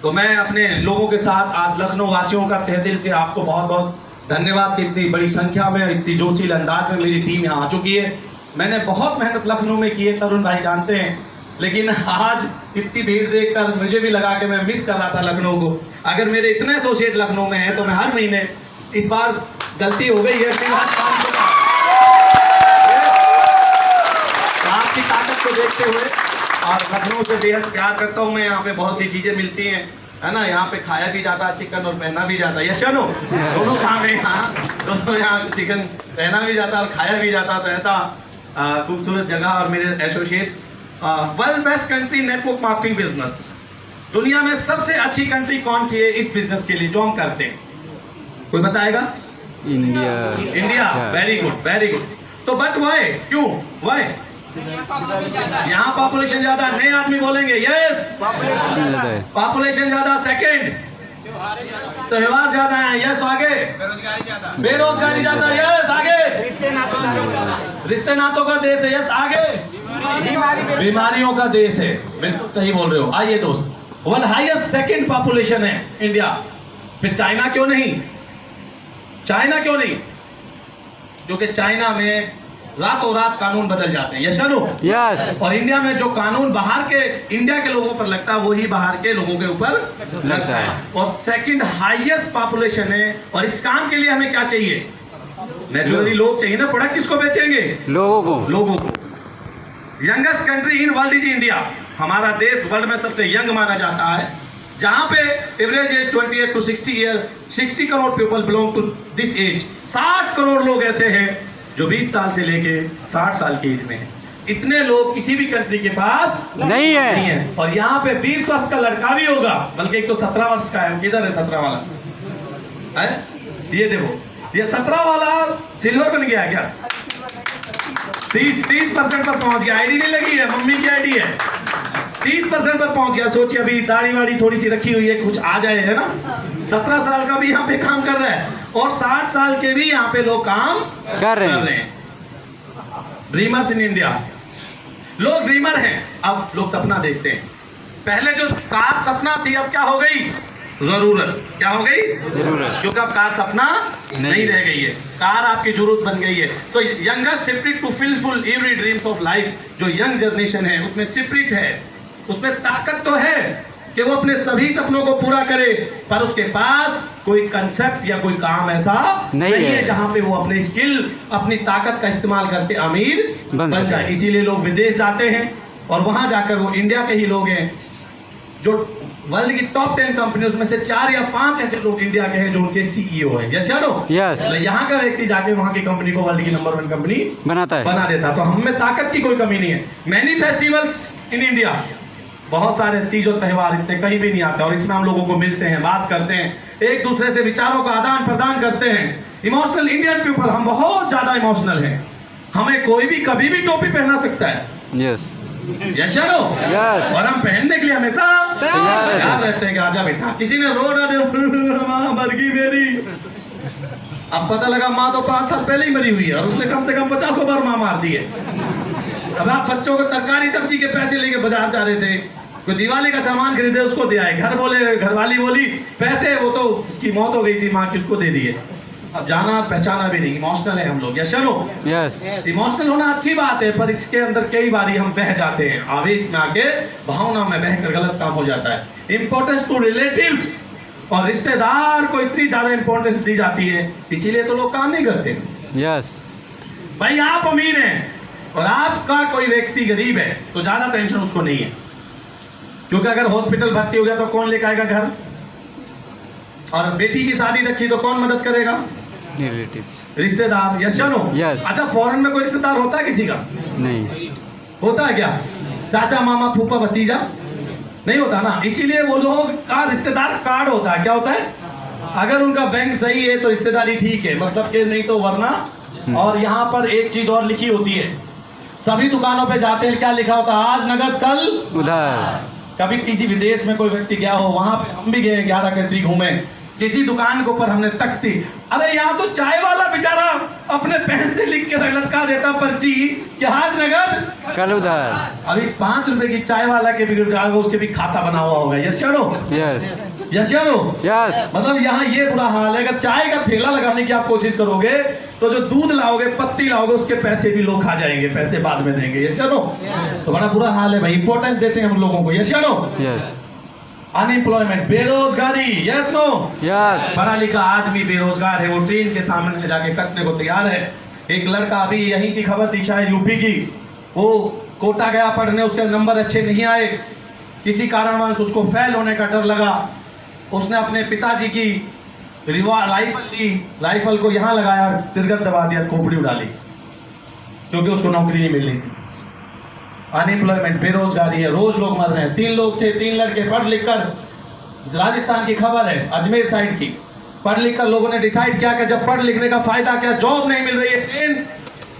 तो मैं अपने लोगों के साथ आज लखनऊ वासियों का तहे दिल से आपको बहुत बहुत धन्यवाद कि इतनी बड़ी संख्या में इतनी जोशील अंदाज में मेरी टीम यहाँ आ चुकी है। मैंने बहुत मेहनत लखनऊ में की है, तरुण भाई जानते हैं, लेकिन आज इतनी भीड़ देखकर मुझे भी लगा कि मैं मिस कर रहा था लखनऊ को। अगर मेरे इतने एसोसिएट लखनऊ में हैं तो मैं हर महीने, इस बार गलती हो गई है, आपकी ताकत को देखते हुए और लखनऊ से बेहद प्यार करता हूँ मैं। यहाँ पे बहुत सी चीज़ें मिलती हैं, है ना, यहाँ पे खाया भी जाता है चिकन और पहना भी जाता है, यस नो, दोनों काम है यहाँ, दोनों यहाँ चिकन पहना भी जाता है और खाया भी जाता है। तो ऐसा खूबसूरत जगह और मेरे associates. World best country network marketing business, दुनिया में सबसे अच्छी कंट्री कौन सी है इस बिजनेस के लिए जो हम करते हैं, कोई बताएगा? India. India, very good very good. तो बट वाई, क्यों, वाई? यहाँ पॉपुलेशन ज्यादा, नए आदमी बोलेंगे यस, पॉपुलेशन ज्यादा। सेकंड, त्योहार ज्यादा है, यस। आगे, बेरोजगारी ज्यादा, यस। आगे, रिश्ते नातों का देश है, यस। आगे, बीमारियों का देश है, बिल्कुल सही बोल रहे हो। आइए दोस्त, वर्ल्ड हाईएस्ट सेकंड पॉपुलेशन है इंडिया। फिर चाइना क्यों नहीं? चाइना क्यों नहीं? क्योंकि चाइना में रातों रात कानून बदल जाते हैं, यस नो, यस। और इंडिया में जो कानून बाहर के इंडिया के लोगों पर लगता है वही बाहर के लोगों के ऊपर लगता है। और सेकंड हाईएस्ट पॉपुलेशन है। और इस काम के लिए हमें क्या चाहिए? नेचुरली लोग चाहिए ना। प्रोडक्ट किसको बेचेंगे? लोगों को। Youngest country in world is India. हमारा देश वर्ल्ड में सबसे यंग माना जाता है, जहां पे average age 28 to 60 year, 60 crore people belong to this age. 60 crore लोग ऐसे हैं जो 20 साल से लेके 60 साल की एज में है। इतने लोग किसी भी कंट्री के पास नहीं है। और यहाँ पे 20 वर्ष का लड़का भी होगा, बल्कि एक तो 17 वर्ष का है। किधर है 17 वाला? है ये देखो, ये 17 वाला सिल्वर बन गया क्या? 30% पर पहुंच गया। आईडी नहीं लगी है, मम्मी की आईडी है। 30% पर पहुंच गया। सोचिए, अभी दाढ़ी वाड़ी थोड़ी सी रखी हुई है, कुछ आ जाए, है ना। 17 साल का भी यहाँ पे काम कर रहा है और 60 साल के भी यहाँ पे लोग काम कर रहे हैं। ड्रीमर्स इन इंडिया, लोग ड्रीमर हैं। अब लोग सपना देखते हैं। पहले जो कार सपना थी, अब क्या हो गई? जरूरत। क्या हो गई? जरूरत। क्योंकि अब कार सपना नहीं रह गई है, कार आपकी जरूरत बन गई है। तो younger spirit to fulfil every dreams of life. जो यंग जनरेशन है उसमें स्पिरिट है, उसमें ताकत तो है कि वो अपने सभी सपनों को पूरा करे, पर उसके पास कोई कंसेप्ट या कोई काम ऐसा नहीं है जहां पे वो अपनी स्किल, अपनी ताकत का इस्तेमाल करके अमीर बन जाए। इसीलिए लोग विदेश जाते हैं और वहां जाकर वो इंडिया के ही लोग हैं जो वर्ल्ड की टॉप 10 कंपनियों में से 4 या 5 ऐसे लोग इंडिया के हैं जो उनके सीईओ हैं, यस या नो? यस। यहाँ का व्यक्ति जाके वहाँ की कंपनी को वर्ल्ड की नंबर 1 कंपनी बना देता। तो हम में ताकत की कोई कमी नहीं है। मैनी फेस्टिवल्स इन इंडिया, बहुत सारे तीज और त्यौहार इतने कहीं भी नहीं आते और इसमें हम लोगों को मिलते हैं, बात करते हैं, एक दूसरे से विचारों का आदान प्रदान करते हैं। इमोशनल इंडियन पीपल, हम बहुत ज्यादा इमोशनल हैं। हमें कोई भी कभी भी टोपी पहना सकता है, यस यस या नो? यस। और हम पहनने के लिए हमेशा तैयार रहते हैं कि आजा बेटा। किसी ने रो ना दे, माँ मर गई मेरी। अब पता लगा माँ तो 5 साल पहले ही मरी हुई है और उसने कम से कम 50 बार माँ मार दी है। अब आप बच्चों को तरकारी सब्जी के पैसे लेके बाजार जा रहे थे, कोई दिवाली का सामान खरीदे उसको दे आए, घरवाली बोली पैसे, वो तो उसकी मौत हो गई थी माँ की, उसको दे दिए। अब जाना पहचाना भी नहीं। इमोशनल है हम लोग, यस नो? यस। इमोशनल होना अच्छी बात है, पर इसके अंदर कई बारी हम बह जाते हैं, आवेश में आके भावना में बहकर गलत काम हो जाता है। इंपॉर्टेंस टू रिलेटिव्स, और रिश्तेदार को इतनी ज्यादा इंपॉर्टेंस दी जाती है, इसीलिए तो लोग काम नहीं करते। यस। भाई आप अमीर हैं और आपका कोई व्यक्ति गरीब है तो ज्यादा टेंशन उसको नहीं है, क्योंकि अगर हॉस्पिटल भर्ती हो गया तो कौन लेकर आएगा घर, और बेटी की शादी रखी तो कौन मदद करेगा? रिलेटिव्स, रिश्तेदार, यस या नो? यस। अच्छा, फॉरेन में कोई रिश्तेदार होता है किसी का? नहीं होता है क्या? चाचा मामा फूफा भतीजा नहीं होता ना। इसीलिए वो लोग का रिश्तेदार कार्ड होता है। क्या होता है? अगर उनका बैंक सही है तो रिश्तेदारी ठीक है, मतलब कि नहीं तो वरना। और यहाँ पर एक चीज और लिखी होती है, सभी दुकानों पे जाते हैं, क्या लिखा होता है? आज नगद कल उधार। कभी किसी विदेश में कोई व्यक्ति गया हो, वहां पे हम भी गए 11 कंट्री घूमे, किसी दुकान के ऊपर हमने तख्ती, अरे यहाँ तो चाय वाला बेचारा अपने पेन से लिख के लटका देता पर्ची कि आज नगद कल उधार. अभी 5 रुपए की चाय वाला के भी उसके भी खाता बना हुआ होगा. यस या नो? Yes. यस या नो? Yes. मतलब यहाँ ये बुरा हाल है. अगर चाय का ठेला लगाने की आप कोशिश करोगे तो जो दूध लाओगे, पत्ती लाओगे, उसके पैसे भी लोग खा जाएंगे, पैसे बाद में देंगे. यस या नो? तो बड़ा बुरा हाल है भाई. इंपॉर्टेंस देते हैं हम लोगों को. यस या नो? Yes. अनएम्प्लॉयमेंट, बेरोजगारी. Yes no? Yes. पढ़ा लिखा आदमी बेरोजगार है, वो ट्रेन के सामने जाके कटने को तैयार है. एक लड़का अभी यहीं की खबर थी, शायद यूपी की, वो कोटा गया पढ़ने, उसके नंबर अच्छे नहीं आए, किसी कारणवश उसको फेल होने का डर लगा. उसने अपने पिताजी की राइफल ली, राइफल को यहाँ लगाया, तिरगत दबा दिया, खोपड़ी उड़ा ली, क्योंकि उसको नौकरी नहीं मिल रही थी. अनएम्प्लॉयमेंट, बेरोजगारी है, रोज लोग मर रहे हैं. 3 लोग थे, 3 लड़के पढ़ लिख कर, राजस्थान की खबर है, अजमेर साइड की, पढ़ लिख कर लोगों ने डिसाइड किया कि जब पढ़ लिखने का फायदा क्या, जॉब नहीं मिल रही है, ट्रेन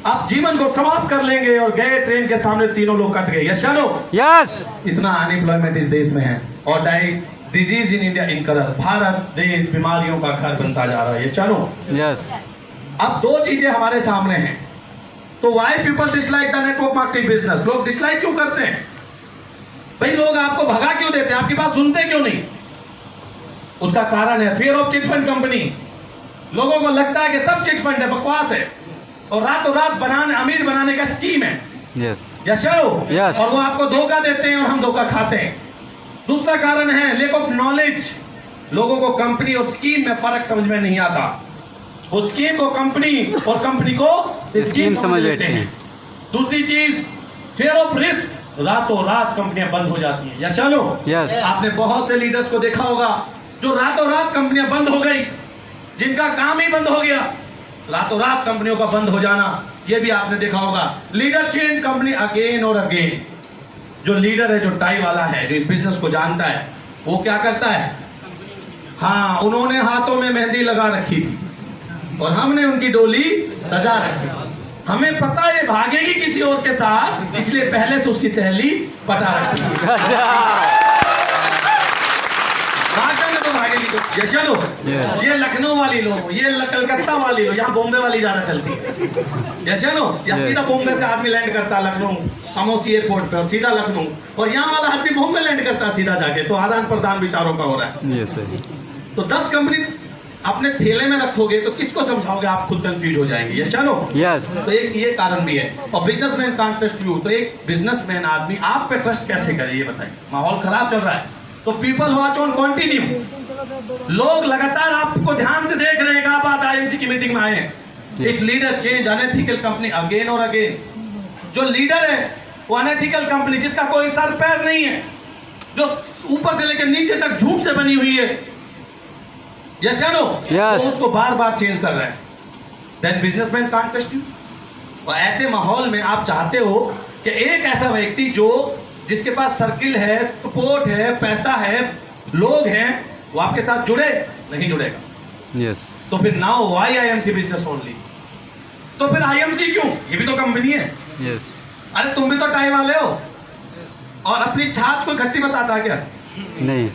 आप जीवन को समाप्त कर लेंगे, और गए ट्रेन के सामने, तीनों लोग कट गए. यस चलो. Yes. इतना अनएम्प्लॉयमेंट इस देश में है, और disease in India encourage. Bharat देश बीमारियों का घर बनता जा रहा है. यस चलो. Yes. अब 2 चीजें हमारे सामने हैं. तो why people dislike the network marketing business? लोग डिसलाइक क्यों करते हैं भाई? लोग आपको भगा क्यों देते हैं? आपकी बात सुनते क्यों नहीं? उसका कारण है fear of chit fund company. लोगों को लगता है कि सब चिट फंड है, बकवास है, और रातों रात अमीर बनाने का स्कीम है. Yes. यस चलो. Yes. और वो आपको धोखा देते हैं और हम धोखा खाते हैं. दूसरा कारण है लेक ऑफ नॉलेज. लोगों को कंपनी और स्कीम में फर्क समझ में नहीं आता. वो स्कीम को कंपनी और कंपनी को स्कीम समझ लेते हैं. दूसरी चीज फियर ऑफ रिस्क. रातों रात कंपनियां बंद हो जाती हैं. यस चलो. Yes. आपने बहुत से लीडर्स को देखा होगा जो रातों रात कंपनियां बंद हो गई, जिनका काम ही बंद हो गया. रातों रात कंपनियों का बंद हो जाना, ये भी आपने देखा होगा. लीडर चेंज कंपनी अगेन और अगेन. जो लीडर है, जो टाई वाला है, जो इस बिजनेस को जानता है, वो क्या करता है? हाँ, उन्होंने हाथों में मेहंदी लगा रखी थी और हमने उनकी डोली सजा रखी. हमें पता है भागेगी किसी और के साथ, इसलिए पहले से उसकी सहेली पटा रखी. भागने तो भागेगी तो. ये चलो. Yes. ये लखनऊ वाली लो, ये कलकत्ता वाली लो, यहाँ बॉम्बे वाली ज्यादा चलती है. ये चलो. या Yes. सीधा बॉम्बे से आदमी लैंड करता है लखनऊ अमोसी एयरपोर्ट पे, और सीधा लखनऊ, और यहाँ वाला आदमी बॉम्बे लैंड करता है सीधा जाके. तो आदान प्रदान विचारों का हो रहा है. Yes, sir. तो 10 कंपनी अपने थैले में रखोगे तो किसको समझाओगे? आप खुद कंफ्यूज हो जाएंगे. ये चलो. Yes. तो एक ये कारण भी है. और बिजनेसमैन कांट ट्रस्ट यू. तो एक बिजनेसमैन आदमी आप पे ट्रस्ट कैसे करे, ये बताइए. माहौल खराब चल रहा है तो पीपल वॉच ऑन कंटिन्यू. लोग लगातार आपको ध्यान से देख रहे हैं. आप आज आईएमसी की मीटिंग में आए हैं. If leader change unethical company again और अगेन. जो लीडर है वो अनएथिकल कंपनी, जिसका कोई सर पैर नहीं है, जो ऊपर से लेकर नीचे तक झूठ से बनी हुई है. यस या नो? Yes. तो उसको बार बार चेंज कर रहे हैं. Then businessman can't trust you. और ऐसे माहौल में आप चाहते हो कि एक ऐसा व्यक्ति जो जिसके पास सर्किल है, सपोर्ट है, पैसा है, लोग हैं, वो आपके साथ जुड़े? नहीं जुड़ेगा. Yes. तो फिर now why IMC business only? तो फिर आईएमसी क्यों? ये भी तो कंपनी है. Yes. अरे तुम भी तो टाई वाले हो, और अपनी छाछ को खट्टी बताता क्या? नहीं.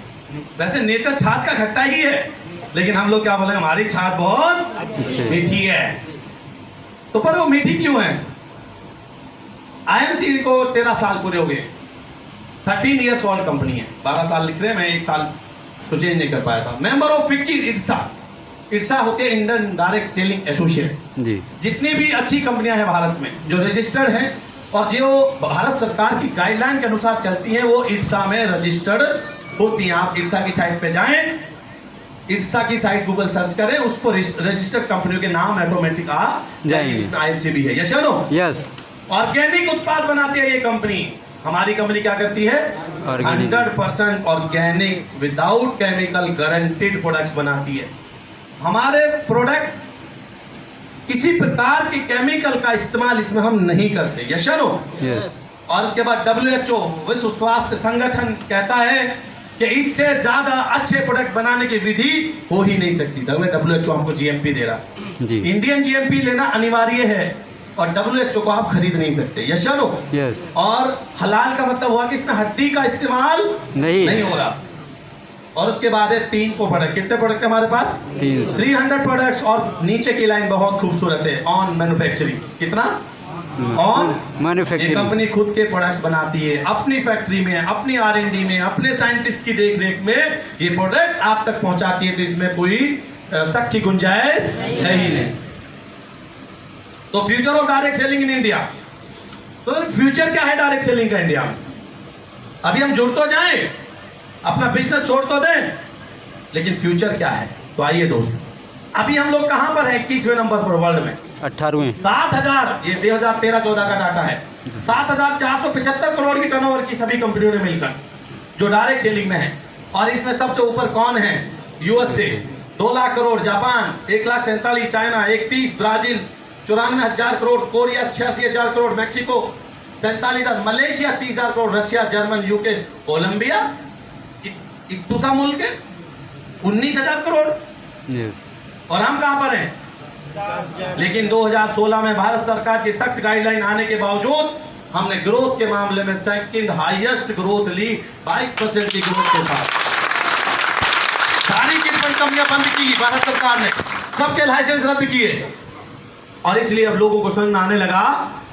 वैसे नेचर छाछ का खट्टा ही है, लेकिन हम लोग क्या बोले, हमारी छाछ बहुत अच्छे. मीठी है. तो पर वो मीठी क्यों है? आईएमसी को 13 साल पूरे हो गए. 13 ईयर्स ओल्ड कंपनी है. 12 साल लिख रहे हैं, मैं 1 साल तो चेंज नहीं कर पाया था. मेंबर ऑफ फिक्की इट्सा. इट्सा होते हैं इंडियन डायरेक्ट सेलिंग एसोसिएट. जी. जितनी भी अच्छी कंपनियां हैं भारत में जो रजिस्टर्ड हैं और जो भारत सरकार की गाइडलाइन के अनुसार चलती हैं, वो इट्सा में रजिस्टर्ड होती हैं. आप इट्सा की साइट पे जाएं, इट्सा की साइट गूगल सर्च करें, उसको रजिस्टर्ड कंपनियों के नाम ऑटोमेटिक आ जाएंगे. इसमें आईएमसी भी है. यस या नो? Yes. ऑर्गेनिक उत्पाद बनाती है ये कंपनी. हमारी कंपनी क्या करती है? Organic. 100% organic without chemical guaranteed products बनाती है. हमारे प्रोडक्ट किसी प्रकार के केमिकल का इस्तेमाल इसमें हम नहीं करते. यस या नो? Yes. और उसके बाद WHO विश्व स्वास्थ्य संगठन कहता है कि इससे ज्यादा अच्छे प्रोडक्ट बनाने की विधि हो ही नहीं सकती. WHO हमको GMP दे रहा. जी. इंडियन GMP लेना अनिवार्य है, और WHO को आप खरीद नहीं सकते. यस या नो? Yes. और हलाल का मतलब हुआ कि इसमें हड्डी का इस्तेमाल नहीं. नहीं हो रहा. और उसके बाद है 300 प्रोडक्ट। कितने प्रोडक्ट हमारे पास? 300 प्रोडक्ट्स। और नीचे की लाइन बहुत खूबसूरत है, ऑन मैन्युफैक्चरिंग। कितना? On manufacturing. ये कंपनी खुद के प्रोडक्ट्स बनाती है अपनी फैक्ट्री में, अपनी R&D में, अपने साइंटिस्ट की देखरेख में ये प्रोडक्ट आप तक पहुंचाती है। तो इसमें कोई शक की गुंजाइश है ही नहीं। तो future of direct selling in India. तो फ्यूचर क्या है डायरेक्ट सेलिंग का इंडिया में? अभी हम जुड़ तो जाएं, अपना बिजनेस छोड़ तो दें, लेकिन फ्यूचर क्या है? तो आइए दोस्तों, अभी हम लोग कहां पर हैं? 21वें नंबर पर वर्ल्ड में। 18वें। 7,000, ये 2013-14 का डाटा है। 7,475 करोड़ की टर्नओवर की सभी कंपनियों ने मिलकर जो डायरेक्ट सेलिंग में है। और इसमें सबसे ऊपर कौन है? USA 2 lakh crore, Japan 1,47,000, China 31, Brazil 94,000 crore, Korea 86,000 crore, Mexico 47,000, Malaysia 30,000 crore, Russia, German, UK, Colombia दूसरा मुल्क है 19,000 करोड़। यस। और हम कहां पर हैं? लेकिन 2016 में भारत सरकार की सख्त गाइडलाइन आने के बावजूद हमने ग्रोथ के मामले में सेकंड हाईएस्ट ग्रोथ ली, 22% की ग्रोथ के साथ। सारी चिटफंड कंपनियां बंद की भारत सरकार ने, सबके लाइसेंस रद्द किए। और इसलिए अब लोगों को समझ में आने लगा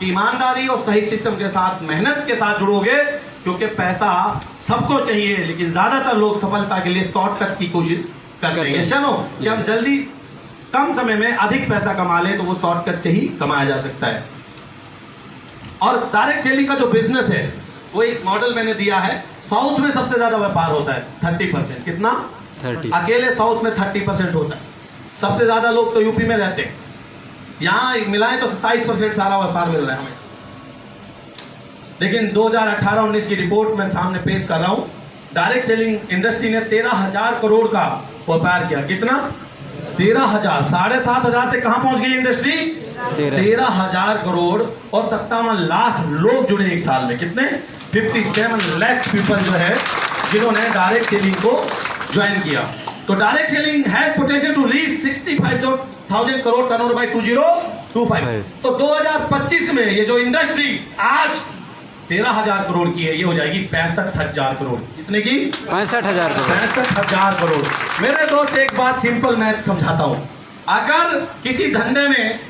कि ईमानदारी और सही सिस्टम के साथ, मेहनत के साथ जुड़ोगे, क्योंकि पैसा सबको चाहिए, लेकिन ज्यादातर लोग सफलता के लिए शॉर्टकट की कोशिश करते हैं। सुनो कि हम जल्दी कम समय में अधिक पैसा कमा लें, तो वो शॉर्टकट से ही कमाया जा सकता है। और डायरेक्ट सेलिंग का जो बिजनेस है, वो एक मॉडल मैंने दिया है। साउथ में सबसे ज्यादा व्यापार होता है 30%। कितना? 30। अकेले साउथ में 30% होता है। सबसे ज्यादा लोग तो यूपी में रहते हैं, यहाँ मिलाएं तो 27% सारा व्यापार मिल रहा है हमें। लेकिन 2018-19 की रिपोर्ट मैं सामने पेश कर रहा हूं। डायरेक्ट सेलिंग इंडस्ट्री ने 13,000 करोड़ का व्यापार किया। कितना? 13,000। 7,500 से कहां पहुंच गई इंडस्ट्री? 13,000 करोड़। और 57 लाख लोग जुड़े एक साल में। कितने? 57 लाख पीपल जो है जिन्होंने डायरेक्ट सेलिंग को ज्वाइन किया। तो direct selling has potential to reach 65,000 crore turnover by 2025। तो 2025 में ये जो इंडस्ट्री आज 13,000 करोड़ की है, ये हो जाएगी 65,000 करोड़। कितने की? 65,000 करोड़। 65,000 करोड़। मेरे दोस्त एक बात सिंपल मैथ समझाता हूं। अगर किसी धंधे में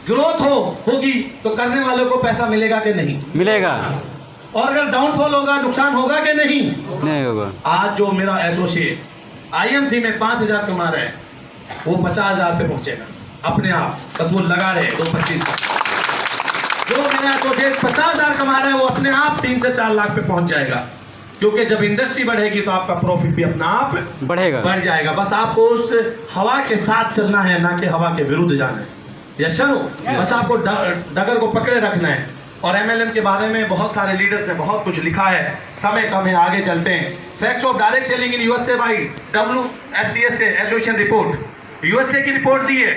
ग्रोथ होगी तो करने वालों को पैसा मिलेगा कि नहीं? मिलेगा। और अगर डाउनफॉल होगा, नुकसान होगा कि नहीं? नहीं होगा। आज जो मेरा एसोसिएट आईएमसी में 5,000 कमा रहे हैं, वो 50,000 पे पहुंचेगा अपने आप। बस वो लगा रहे 225। जो मेरा एसोसिएट 50,000 कमा रहे हैं, वो अपने आप 3 से 4 लाख पे पहुंच जाएगा। क्योंकि जब इंडस्ट्री बढ़ेगी तो आपका प्रॉफिट भी अपना आप बढ़ जाएगा। बस आपको उस हवा के साथ चलना है, ना कि हवा के विरुद्ध जाना है। Yes sir? बस आपको डगर को पकड़े रखना है। और MLM के बारे में बहुत सारे लीडर्स ने बहुत कुछ लिखा है, समय कम है, आगे चलते हैं। Facts of direct selling in USA by WFDSA association report. USA की रिपोर्ट दी है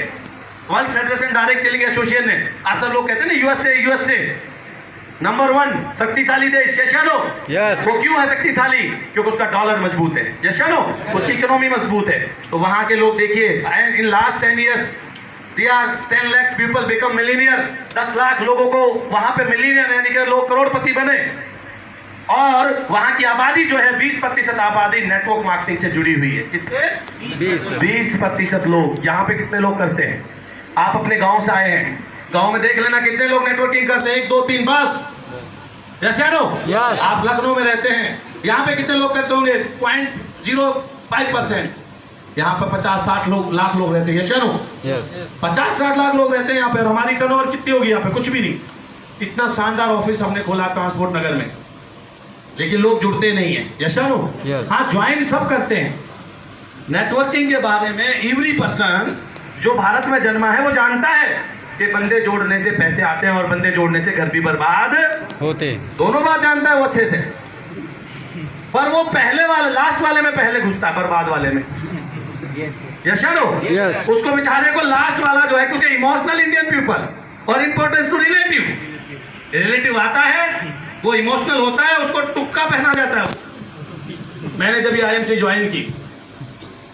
world federation direct selling association ने। आप सब लोग कहते हैं ना यूएसए नंबर 1 शक्तिशाली देश। यशानो? यस। वो क्यों है शक्तिशाली? क्योंकि उसका डॉलर मजबूत है। यशानो? उसकी इकोनॉमी मजबूत है। तो वहां के लोग देखिए, in last 10 years they are 10 lakhs people become millionaire। 10 lakh लोगों को वहां पे मिलीनियर यानी कि लोग करोड़पति बने। और वहां की आबादी जो है 20% आबादी नेटवर्क मार्केटिंग से जुड़ी हुई है। किससे? 20% लोग। यहाँ पे कितने लोग करते हैं? आप अपने गांव से आए हैं, गांव में देख लेना कितने लोग नेटवर्किंग करते हैं। 1 2 3 बस। जैसे नो? यस। आप लखनऊ में रहते हैं, यहाँ पे कितने लोग करते होंगे? 0.05%। यहाँ पे 50-60 लाख लोग रहते हैं। Yes no? यस। 50-60 लाख लोग रहते हैं यहाँ पे। और हमारी टर्नओवर कितनी होगी यहाँ पे? कुछ भी नहीं। इतना शानदार ऑफिस हमने खोला ट्रांसपोर्ट नगर में, लेकिन लोग जुड़ते नहीं है। Yes no? Yes। हाँ, ज्वाइन सब करते हैं। नेटवर्किंग के बारे में एवरी पर्सन जो भारत में जन्मा है वो जानता है कि बंदे जोड़ने से पैसे आते हैं और बंदे जोड़ने से घर भी बर्बाद होते। दोनों बात जानता है वो अच्छे से। पर वो पहले वाले, लास्ट वाले में पहले घुसता है, बर्बाद वाले में। Yes no? Yes। उसको बेचारे को लास्ट वाला जो है, क्योंकि इमोशनल इंडियन पीपल और इंपॉर्टेंस टू रिलेटिव आता है, वो इमोशनल होता है, उसको टुक्का पहना जाता है। मैंने जब IMC ज्वाइन की,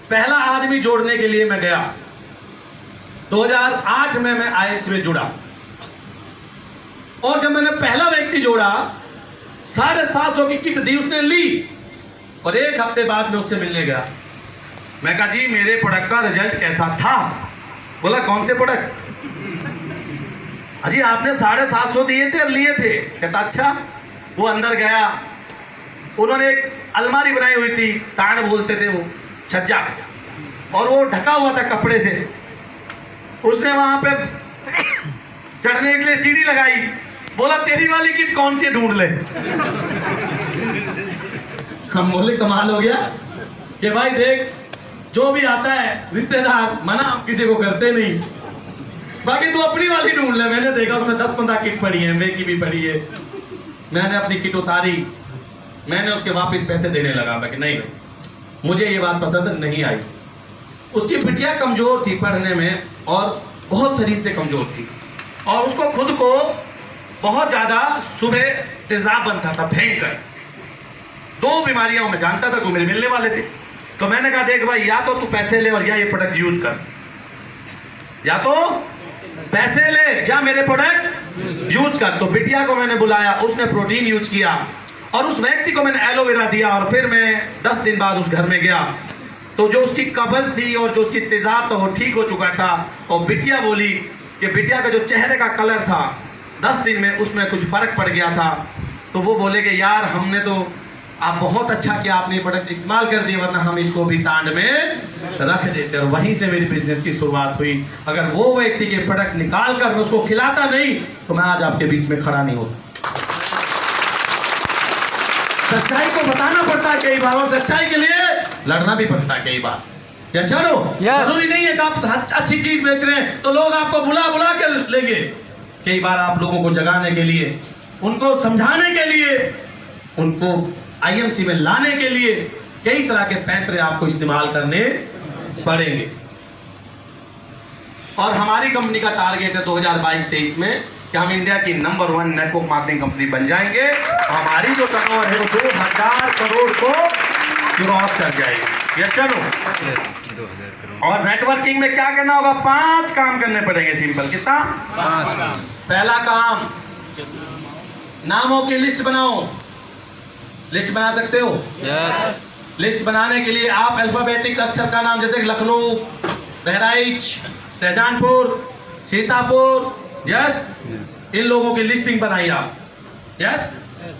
पहला आदमी जोड़ने के लिए मैं गया 2008 में मैं IMC में जुड़ा। और जब मैंने पहला व्यक्ति जोड़ा, 750 की किट दी उसने ली। और 1 हफ्ते बाद में उससे मिलने गया। मैं कहा जी मेरे प्रोडक्ट का रिजल्ट कैसा था? बोला कौन से प्रोडक्ट? अजी आपने 750 दिए थे और लिए थे। कहता अच्छा। वो अंदर गया, उन्होंने एक अलमारी बनाई हुई थी, ताड़ बोलते थे वो, छज्जा, और वो ढका हुआ था कपड़े से। उसने वहां पे चढ़ने के लिए सीढ़ी लगाई। बोला तेरी वाली किट कौन सी ढूंढ ले। हम बोले कमाल हो गया कि भाई देख जो भी आता है रिश्तेदार, मना हम किसी को करते नहीं, बाकी तू अपनी वाली ढूंढ ले। मैंने देखा उसमें 10-15 किट पड़ी है, मेरी भी पड़ी है। मैंने अपनी किट उतारी, मैंने उसके वापस पैसे देने लगा। मैं कि नहीं भाई मुझे ये बात पसंद नहीं आई। उसकी बिटिया कमजोर थी पढ़ने में और बहुत शरीर से कमजोर थी, और उसको खुद को बहुत ज्यादा सुबह तेजाब बनता था भयंकर। 2 बीमारियां मैं जानता था, जो मेरे मिलने वाले थे। तो मैंने कहा देख भाई या तो तू पैसे ले और या ये प्रोडक्ट यूज कर, या तो पैसे ले या मेरे प्रोडक्ट यूज कर। तो बिटिया को मैंने बुलाया, उसने प्रोटीन यूज किया, और उस व्यक्ति को मैंने एलोवेरा दिया। और फिर मैं 10 दिन बाद उस घर में गया, तो जो उसकी कब्ज थी और जो उसकी तेजाब था वो ठीक हो चुका था। और बिटिया बोली कि बिटिया का जो चेहरे का कलर था 10 दिन में उसमें कुछ फर्क पड़ गया था। तो वो बोले कि यार हमने तो आप बहुत अच्छा किया, आपने प्रोडक्ट इस्तेमाल कर दिए, वरना हम इसको भी तांड में रख देते। और वहीं से मेरी बिजनेस की शुरुआत हुई। अगर वो व्यक्ति के प्रोडक्ट निकाल कर मैं उसको खिलाता नहीं तो मैं आज आपके बीच में खड़ा नहीं होता। सच्चाई को बताना पड़ता है कई बार, और सच्चाई के लिए लड़ना भी पड़ता है कई बार। या चलो जरूरी नहीं है कि आप अच्छी चीज बेच रहे हैं तो लोग आपको बुला बुला के लेंगे। कई बार आप लोगों को जगाने के लिए, उनको समझाने के लिए, उनको आईएमसी में लाने के लिए कई तरह के पैंतरे आपको इस्तेमाल करने पड़ेंगे। और हमारी कंपनी का टारगेट है 2022-23 में कि हम इंडिया की नंबर 1 नेटवर्क मार्केटिंग कंपनी बन जाएंगे। हमारी जो टर्नओवर है वो 2000 करोड़ को क्रॉस कर जाएगी। यस चलो। और नेटवर्किंग में क्या करना होगा? 5 काम करने पड़ेंगे। सिंपल। कितना? 5 काम। पहला काम, नामों की लिस्ट बनाओ। लिस्ट बना सकते हो? यस। लिस्ट बनाने के लिए आप अल्फाबेटिक अक्षर का नाम, जैसे लखनऊ, बहराइच, शाहजहांपुर, सीतापुर, यस, इन लोगों की लिस्टिंग बनाइए आप। यस।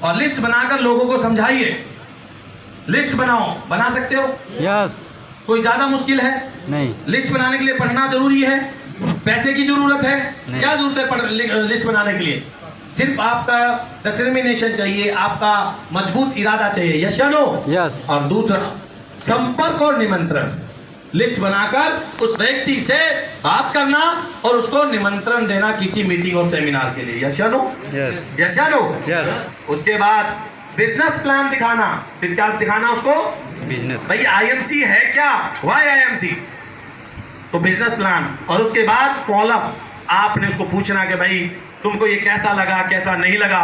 और लिस्ट बनाकर लोगों को समझाइए। लिस्ट बनाओ। बना सकते हो? यस। कोई ज्यादा मुश्किल है? नहीं। लिस्ट बनाने के लिए पढ़ना जरूरी है? पैसे की जरूरत है? क्या जरूरत है लिस्ट बनाने के लिए? सिर्फ आपका डिटर्मिनेशन चाहिए, आपका मजबूत इरादा चाहिए। यस या नो? यस। और दूसरा संपर्क और निमंत्रण। लिस्ट बनाकर उस व्यक्ति से बात करना और उसको निमंत्रण देना किसी मीटिंग और सेमिनार के लिए। यस या नो? यस। यस या नो? यस। उसके बाद बिजनेस प्लान दिखाना। फिर क्या दिखाना उसको? बिजनेस। भाई आईएमसी है क्या? Why IMC? तो बिजनेस प्लान। और उसके बाद फॉलोअप। आपने उसको पूछना कि भाई तुमको ये कैसा लगा, कैसा नहीं लगा,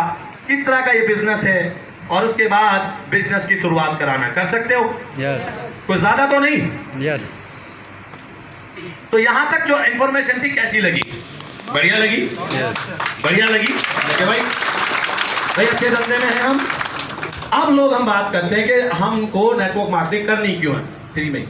किस तरह का ये बिजनेस है। और उसके बाद बिजनेस की शुरुआत कराना। कर सकते हो? यस। कोई ज्यादा तो नहीं? यस। तो यहां तक जो इंफॉर्मेशन थी कैसी लगी? बढ़िया लगी? यस। बढ़िया लगी कि भाई अच्छे धंधे में हैं हम। अब लोग हम बात करते हैं कि हमको नेटवर्क मार्केटिंग करनी क्यों है फ्री में।